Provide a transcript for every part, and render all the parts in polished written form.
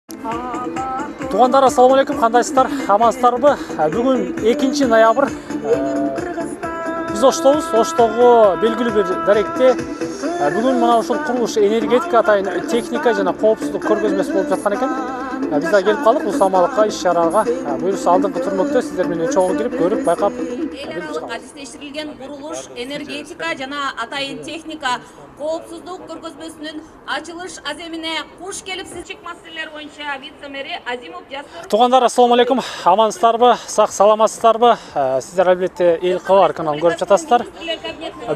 Туғандар, ассаламу алейкум, қандайсыздар, амансыздарбы? Бүгін 2 ноябрь. Біз Оштоғы белгілі бір дәректе бүгін мына ушул курулуш энергетика атайын техника жана коопсуздук көргөзмөсү болуп жаткан экен. Биз да келип калдык бул самалыкка, иш-чарага. Буюрса алдыңкы түрмөктө сиздер менен чогуу кирип көрүп, байкап адистештирилген курулуш энергетика жана атайын техника коопсуздук көргөзмөсүнүн ачылыш аземине куш келипсиз. Маселелер боюнча вице-мэри Азимов Жасыр. Туғандар, ассаламу алейкум, амансыздарбы, сак саламатсыздарбы? Сиздер албетте Эл Кабар каналын көрүп жатасыздар.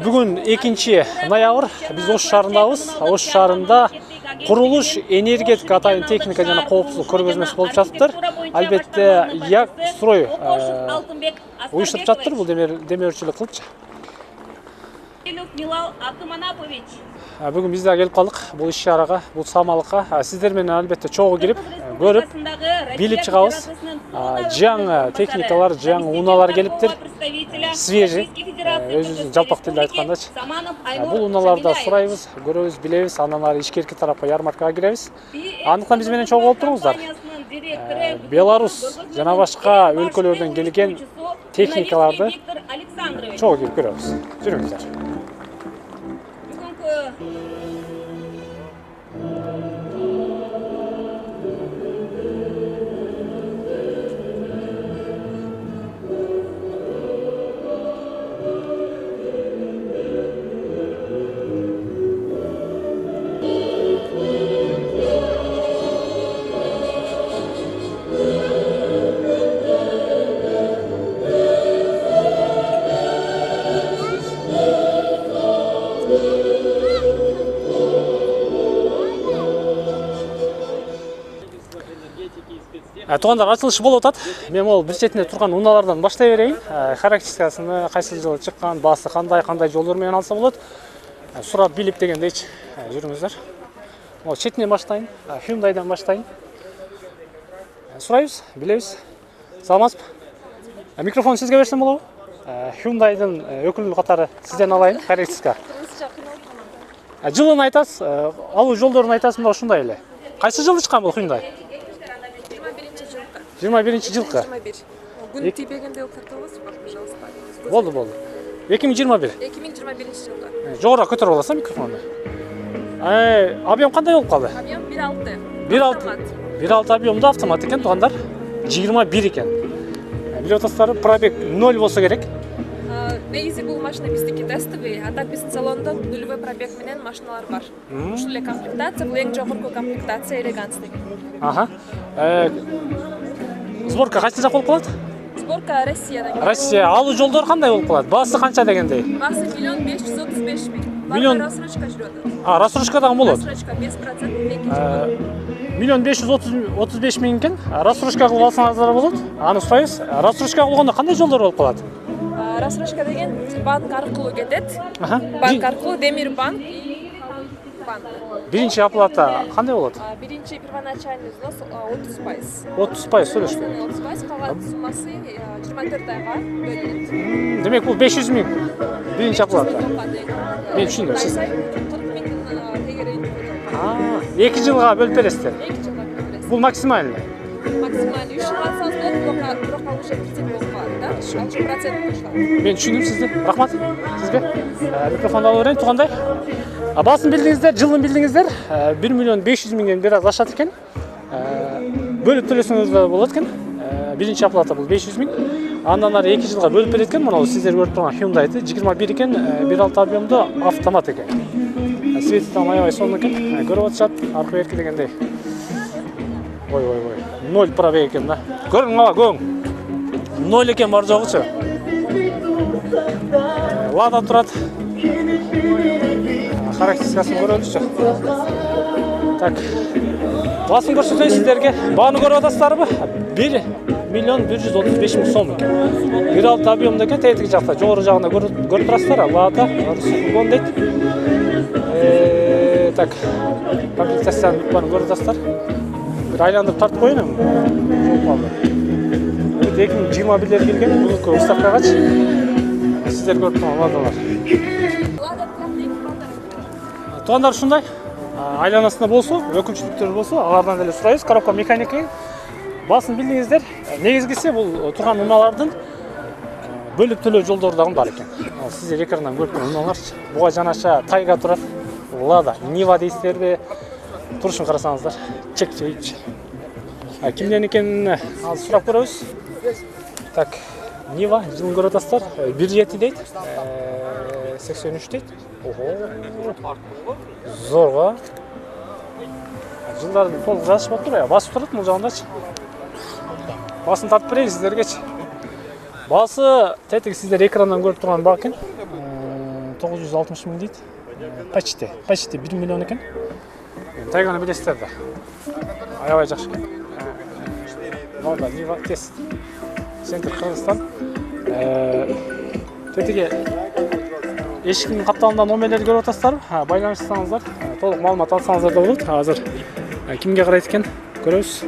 Бүгүн 2 ноябрь, биз Ош шаарындабыз. Ош шаарында курулуш энергетика атайын техника жана коопсуздук көргөзмөсү болуп жатыптыр. Албетте Як Строй уюштуруп жатыптыр бул демөөрчүлүк кылчы. Милал Абдуманапович. Бүгүн биз да келип калдык бул иш-чарага, бул самалыкка. Сиздер менен албетте чогуу кирип, көрүп, билип чыгабыз. Жаңы техникалар, жаңы унаалар келиптир. Свежий, өзүбүздүн жалпак тилде айткандачы. Бул унааларды сурайбыз, көрөбүз, билебиз, андан ары ишкерки тарапка ярмаркага киребиз. Андыктан биз менен чогуу болуп туруңуздар. Беларус жана башка өлкөлөрдөн келген техникаларды чогуу кирип көрөбүз. Жүрүңүздөр. Туғандар, ачылышы болуп атат. Мен ол бир четинде турган унаалардан баштай берейин. Характеристикасын, кайсы жылы чыккан, баасы кандай жолдор менен алса болот. Сурап билип дегендейчи. Жүрүңүздөр. Ол четинен баштайын, Hyundai'дан баштайын. Сурайбыз, билебиз. Саламатсызбы? Микрофон сизге берсем болобу? Hyundai'дын өкүлү катары сизден алайын, характеристика. Жылын айтасыз, алуу жолдорун айтасыз, мында ушундай эле. Кайсы жылы чыккан бул Hyundai? 21 жылкы. Күн тийбегенде окутабыз, пожалуйста. Болду. 2021. 2021 жылы. Жогору көтөрүп аласың микрофонду. Объем кандай болуп калды? Объем 1.6. 1.6 объемдо автомат экен, тугандар. 21 экен. Билип атасыздар, пробег 0 болсо керек. Негизи бул машина биздики тестовый, а так биздин салондо нулевой пробег менен машиналар бар. Ушул эле комплектация, бул эң жогорку комплектация Элеганс деген. Сборка кайсы жак болуп калат? Сборка Россияда. Россия. Алуу жолдор кандай болуп калат? Баасы канча дегендей? Баасы 1.535.000. Миллион рассрочка жүрөт. Рассрочка дагы болот. Рассрочка 5%. 1.535.000 экен. Рассрочка кылып алсаңыздар болот. Аны сурайбыз. Рассрочка кылганда кандай жолдор болуп калат? Рассрочка деген банк аркылуу кетет. Банк аркылуу Демир банк. Биринчи оплата кандай болот? Биринчи первоначальный взнос 30%. 30% төлөшкө. 30%, калган суммасы 24 айга бөлүнөт. Демек бул 500.000 биринчи оплата. Мен түшүндүм. 40.000 тегерейин. 2 жылга бөлүп бересиздер. 2 жылга бөлүп бересиз. Бул максимальный. Максималь 3 жыл алсаңыз болот, бирок ал уже процент болуп калат да. Ал процент кошулат. Мен түшүндүм сизди. Рахмат сизге. Микрофонду алып берейин, тугандай. Баасын билдиңиздер, жылын билдиңиздер. 1.500.000 бир аз ашат экен. Бөлүп төлөсөңүз да болот экен. Биринчи оплата бул 500.000. Андан ары 2 жылга бөлүп берет экен. Мына сиздер көрүп турган Hyundai'ды 21 экен, 1.6 объемдо автомат экен. Свети там аябай сонун экен. Көрүп атышат, арка берки дегендей. Ой. 0 пробег экен да. Көрүң ала көң. 0 экен бар жогучу. Лада турат. Характеристикасын көрөлүчү. Так. Басын көрсөтөйүн сиздерге. Бааны көрүп атасыздарбы? 1.135.000 сом экен. 1.6 объемдо экен, тетиги жакта, жогору жагында көрүп турасыздар. Лада, Русфон дейт. Так. Комплектацияны көрүп атасыздар. Бир айландырып тартып коеюн эми. Жок калды. 2021 келген бул выставкагачы. Сиздер көрүп турган ладалар. Тугандар ушундай. айланасында болсо, өкүлчүлүктөр болсо, алардан деле сурайбыз. Коробка механика. Басын билдиңиздер, негизгиси бул турган унаалардын бөлүп төлөө жолдору дагы бар экен. Сиздер экрандан көрүп турган унааларчы. Буга жанаша Тайга турат. Лада, Нива дейсиздерби? Турушун карасаңыздар, чек чейчи. Кимден экенин азыр сурап көрөбүз. Так, Нива жылын көрүп атасыздар. 1.7 дейт. 83 дейт. Ого. Зорго. Жылдарды толук жазышып атпыр, басып турат бул жагындачы. Басын тартып берейин сиздергечи. Басы тетиги сиздер экрандан көрүп турган бак экен. 960 миң дейт. Почти 1 миллион экен. Тайганы билесиздер да. Аябай жакшы экен. Мында Нива тест. Центр Кыргызстан. Тетиги эшиктин капталында номерлерди көрүп атасыздарбы? Байланышсаңыздар, толук маалымат алсаңыздар да болот. Азыр кимге карайт экен? Көрөбүз.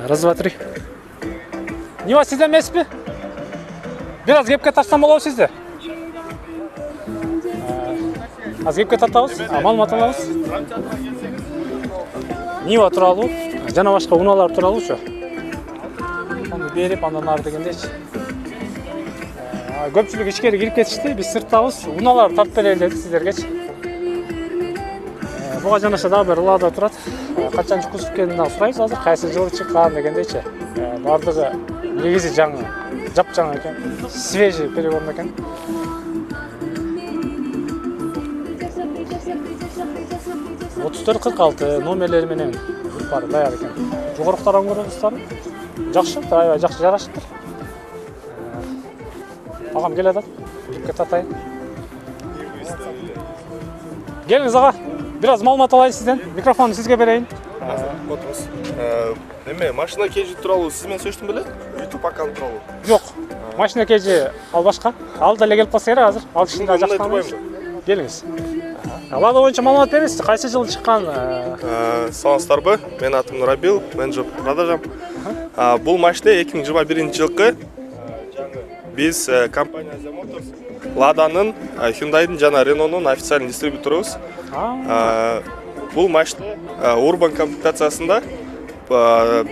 Раз, два, три. Нива сизден эмеспи? Бир аз кепке тартсам болобу сизде? Аз кепке тартабыз, маалымат алабыз. Нива тууралуу, жана башка унаалар тууралуучу. Аны берип, андан ары дегендечи. Көпчүлүк ичкери кирип кетишти, биз сырттабыз. Унааларды тартып берели дедик сиздергечи. Буга жанаша дагы бир Лада турат. Качанчы кузов экенин дагы сурайбыз азыр, кайсы жылы чыккан дегендечи. Бардыгы негизи жаңы, жапжаңы экен. Свежий переговорн экен. Отуз 46 номерлери менен бар даяр экен. Жогоруктардан көрөсүздар. Жакшы, аябай жакшы жарашыптыр. Агам келе атат. Кепке татайын. Келиңиз ага. Бир аз маалымат алайын сизден. Микрофонду сизге берейин. Отуруңуз. Неме, машина кежи тууралуу сиз менен сөйлөштүм беле? YouTube аккаунт тууралуу. Жок. Машина кежи ал башка. Ал деле келип калса керек азыр. Ал кишинде жактан. Келиңиз. Лада боюнча маалымат бересиз. Кайсы жылы чыккан? Саламатсыздарбы? Менин атым Нурабил, менеджер продажам. Бул машина 2021-жылкы биз компания Asia Motors Ладанын, Hyundai'дын жана Renault'нун официалдык дистрибьюторубуз. Бул машина урбан комплектациясында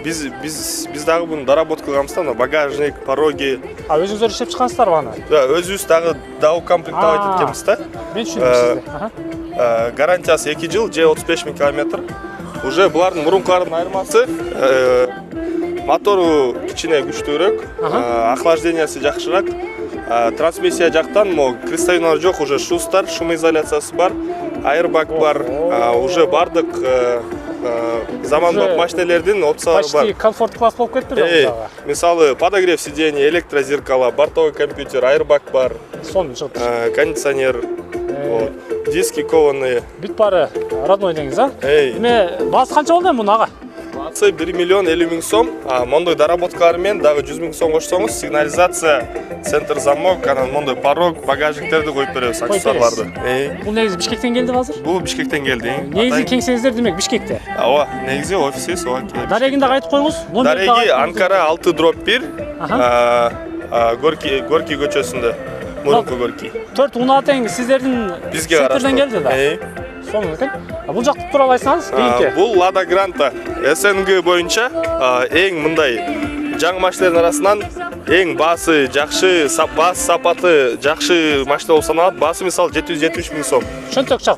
биз дагы буну доработка кылганбыз да, багажник, пороги. Өзүңүздөр иштеп чыккансыздарбы аны? Өзүбүз дагы комплектовать эткенбиз да. Мен түшүндүм сизди. Гарантиясы 2 жыл, же 35 000 километр. Уже булардын мурункулардын айырмасы мотору кичине күчтүүрөөк, охлаждениясы жакшыраак, трансмиссия жактан крестовиналар жок, уже шустар, шумоизоляциясы бар, airbag бар, уже бардык заманбап машиналердин опциялары бар. Почти комфорт класс болуп кетти да. Мисалы, подогрев сидений, электрозеркало, бортовой компьютер, airbag бар, сонун чыгып. кондиционер, диски кованые. Бүт бары родной деңиз, а? Эме басы канча болду эми мунун ага? Басы 1 миллион 50 000 сом, мондой доработкалар менен дагы 100 000 сом кошсоңуз, сигнализация, центр замок, анан мондой порог, багажниктерди коюп беребиз, аксессуарларды. Бул негизи Бишкектен келди азыр? Бул Бишкектен келди. Негизи кеңсеңиздер демек Бишкекте. Ооба, негизи офисибиз ооба келди. Дарегин дагы айтып коюңуз. Дареги Анкара 6/1, Горький көчөсүндө. Мурунку Горький. 4 унаа тең сиздердин центрден келди да. Сонун экен. Бул жакты тууралуу айтсаңыз, кийинки. Бул Lada Granta СНГ боюнча эң мындай жаңы машиналардын арасынан эң баасы жакшы, сапаты жакшы машина болуп саналат. Баасы мисалы 773 000 сом. Чөнтөк чак.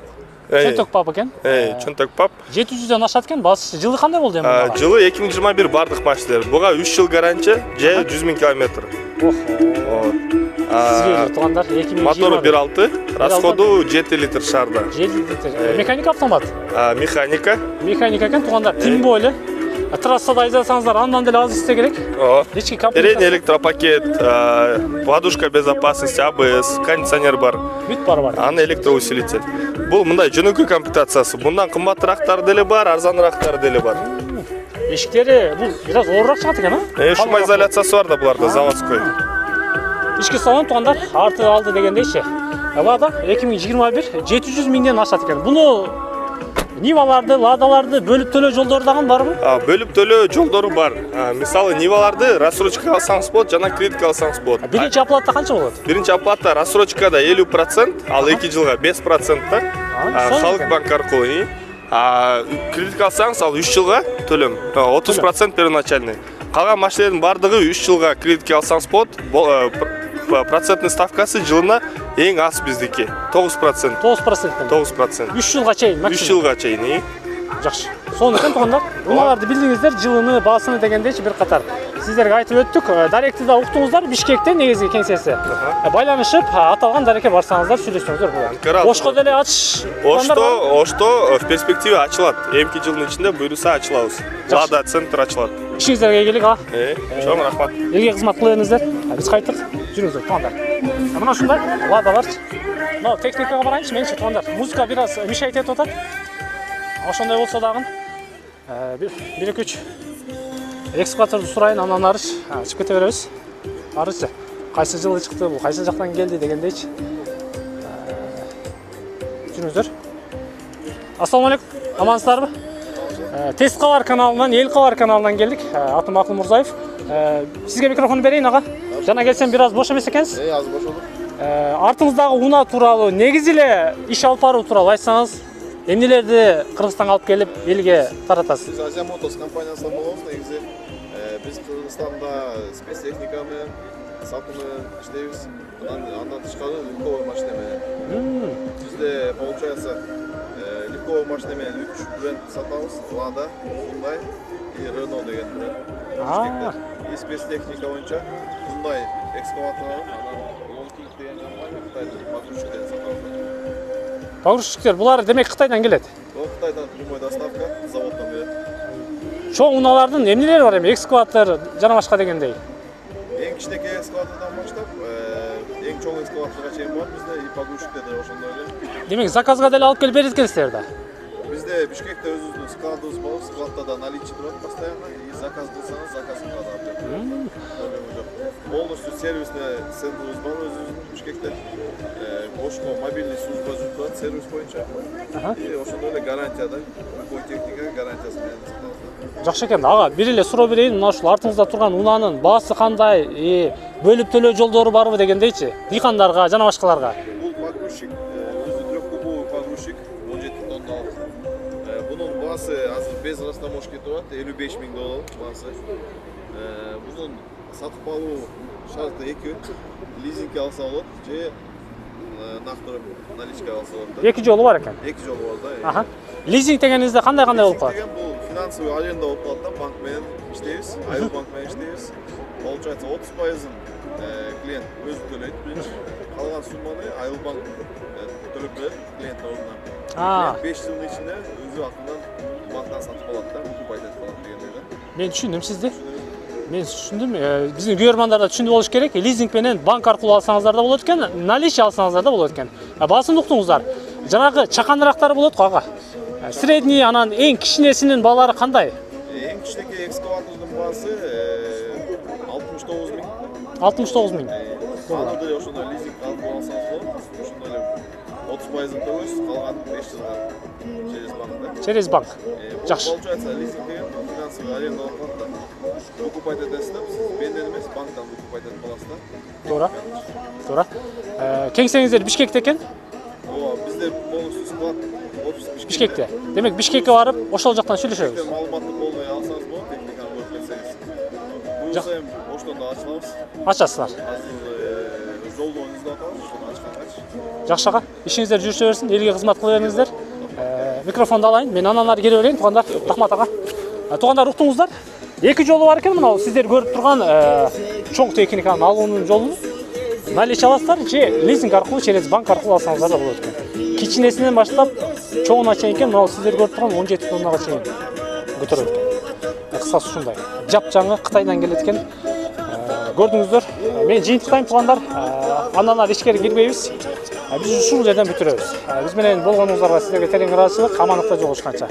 Чөнтөк пап экен. Чөнтөк пап. 700дөн ашат экен. Баасы жылы кандай болду эми? Жылы 2021 бардык машиналар. Буга 3 жыл гарантия, же 100 000 километр. Сизге туугандар 2020. Мотору 1.6, расходу 7 литр шарда. 7 литр. Механика автомат? Механика. Механика экен, туугандар. Тим бойлы. Трассада айдасаңыздар, андан деле аз исте керек. Ички комплект. Передний электропакет, подушка безопасности, АБС, кондиционер бар. Бүт бар. Аны электроусилитель. Бул мындай жөнөкөй комплектациясы. Мындан кымбатыраактары деле бар, арзаныраактары деле бар. Эшиктери бул бир аз оорураак чыгат экен, а? Шумоизоляциясы бар да буларда, заводской. Ички салон туугандар, арты алды дегендейчи. Лада 2021 700 миңден ашат экен. Буну Ниваларды, Ладаларды бөлүп төлөө жолдору дагы барбы? Бөлүп төлөө жолдору бар. Мисалы Ниваларды рассрочка алсаңыз болот, жана кредитке алсаңыз болот. Биринчи оплата канча болот? Биринчи оплата рассрочкада 50%, ал 2 жылга 5% да. Халык банк аркылуу. Кредит алсаңыз, ал 3 жылға төлем. 30% первоначальный. Қалған машиналардың бардығы 3 жылға кредитке алсаңыз болады. Процентный ставкасы жылына ең аз біздікі. 9%. 9%. 9%. 3 жылға чейін, 3 жылға чейін. Жақсы. Сондықтан туғандар, уналарды білдіңіздер, жылыны, басыны дегендейші бір қатар. Сіздерге айтып өттік, Даректіда ұқтыңыздар, Бишкекте негізгі кеңсесі. Байланышып, аталған Дарекке барсаңыздар, сүйлесіңіздер болады. Ошқа деле ачыш. Ошто в перспективе ачылады. Емки жылдың ішінде бұйырса ачылауыз. Лада центр ачылады. Ішіңіздерге келік, Чоң рахмат. Елге қызмат қылыңыздар. Біз қайттық, жүріңіздер, туғандар. Мына шындай, Ладалар. Техникаға барайыншы, менше туғандар. Музыка biraz мешает етіп отады. Ошондай болса дагы бир эки үч экскаваторду сурайын, анан арыш чыгып кете беребиз. Арычы кайсы жылы чыкты, бул кайсы жактан келди дегендейчи. Жүрүңүздөр. Ассаламу алейкум. Амансыздарбы? Тест Кабар каналынан, Эл Кабар каналынан келдик. Атым Акыл Мурзаев. Сизге микрофон берейин, ага. Жана келсем biraz бош эмес экенсиз. Аз бош болдук. Артыңыздагы унаа тууралуу, негизи эле иш алып баруу тууралуу айтсаңыз, эмнелерди Кыргызстанга алып келип элге таратасыз? Биз Азия Мотос компаниясынан болобуз, негизи. Биз Кыргызстанда спецтехника менен, сапы менен иштейбиз. Андан тышкары легковой машина менен. Бизде получается легковой машина менен 3 бренд сатабыз. Lada, Hyundai и Renault деген бренд. И спецтехника боюнча Hyundai экскаватор, анан Longking деген компания Кытайдын погрузчиктен сатабыз. Погрузчиктер, булар демек Кытайдан келет. Кытайдан прямой доставка, заводдон келет. Чоң унаалардын эмнелери бар эми? Экскаватор жана башка дегендей. Эң кичинекей экскаватордон баштап, эң чоң экскаваторга чейин бар бизде, и погрузчиктер да ошондой эле. Демек заказга деле алып келип берет экенсиздер да. Бизде Бишкекте өзүбүздүн складыбыз бар, складда да наличие турат постоянно, и заказ кылсаңыз, заказга да алып берет. Полностью сервисный центрибиз бар өзүбүздүн Бишкекте. Ошко мобильный служба жүрүп турат сервис боюнча. И ошондой эле гарантияда, любой техника гарантиясы менен сатабыз. Жакшы экен. Ага, бир эле суроо берейин. Мына ушул артыңызда турган унаанын баасы кандай, бөлүп төлөө жолдору барбы дегендейчи? Дыйкандарга жана башкаларга. Бул погрузчик, өзү трёхкубовый погрузчик, 17 тонналык. Бунун баасы азыр без растаможки турат, $55,000 баасы. Бунун сатып алуу шарты 2. Лизингге алса болот, же нактырып наличка алса болот. Эки жолу бар экен. Эки жолу бар да. Аха. Лизинг дегенинизде кандай болуп калат? Бул финансовый аренда болуп калат да, банк менен иштейбиз, айыл банк менен иштейбиз. Получается 30%-ын клиент өзү төлөйт биринчи. Калган сумманы айыл банк төлөп берет клиенттин ордуна. 5 жылдын ичинде өзү акынан банктан сатып алат да, укуп айтат калат дегендей да. Мен түшүндүм сизди. Мен түшүндүм. Биздин көрөрмандар да түшүндү болуш керек. Лизинг менен банк аркылуу алсаңыздар да болот экен, наличие алсаңыздар да болот экен. Баасын уктуңуздар. Жанагы чаканырактары болот го ага. Средний анан эң кичинесинин баалары кандай? Эң кичинекей экскаватордун баасы 69 000. 69 000. Аны деле ошондой лизинг алып алсаңыз болот. Ошондой эле 30%-ын төлөйсүз, калган 5 жылга через банкта. Через банк. Жакшы. Получается лизинг деген финансовый аренда болуп калат да. Укуп айтасыз да, сиз менден эмес, банктан укуп айтып каласыз да. Туура. Туура. Кеңсеңиздер Бишкекте экен? Ооба, бизде полностью склад офис Бишкекте. Демек Бишкекке барып, ошол жактан сүйлөшөбүз. Маалыматты болбой алсаңыз болот, техниканы көрүп келсеңиз. Буюрса эми оштон да ачылабыз. Ачасыздар. Азыр жолдон издеп атабыз, ошону ачкангач. Жакшы ага. Ишиңиздер жүрүшө берсин, элге кызмат кыла бериңиздер. Микрофонду алайын. Мен анан ары келе берейин, туугандар. Рахмат ага. Туугандар, уктуңуздар. Эки жолу бар экен, мына сиздер көрүп турган чоң техниканын алуунун жолу. Наличие аласыздар же лизинг аркылуу, через банк аркылуу алсаңыздар да болот экен. Кичинесинен баштап чоңуна чейин экен, мына сиздер көрүп турган 17 тоннага чейин көтөрөт экен. Кыскасы ушундай. Жапжаңы Кытайдан келет экен. Көрдүңүздөр. Мен жыйынтыктайм туугандар. Андан ары ичкери кирбейбиз. Биз ушул жерден бүтүрөбүз. Биз менен болгонуңуздарга сиздерге терең ыраазычылык. Амандыкта жолугушканча.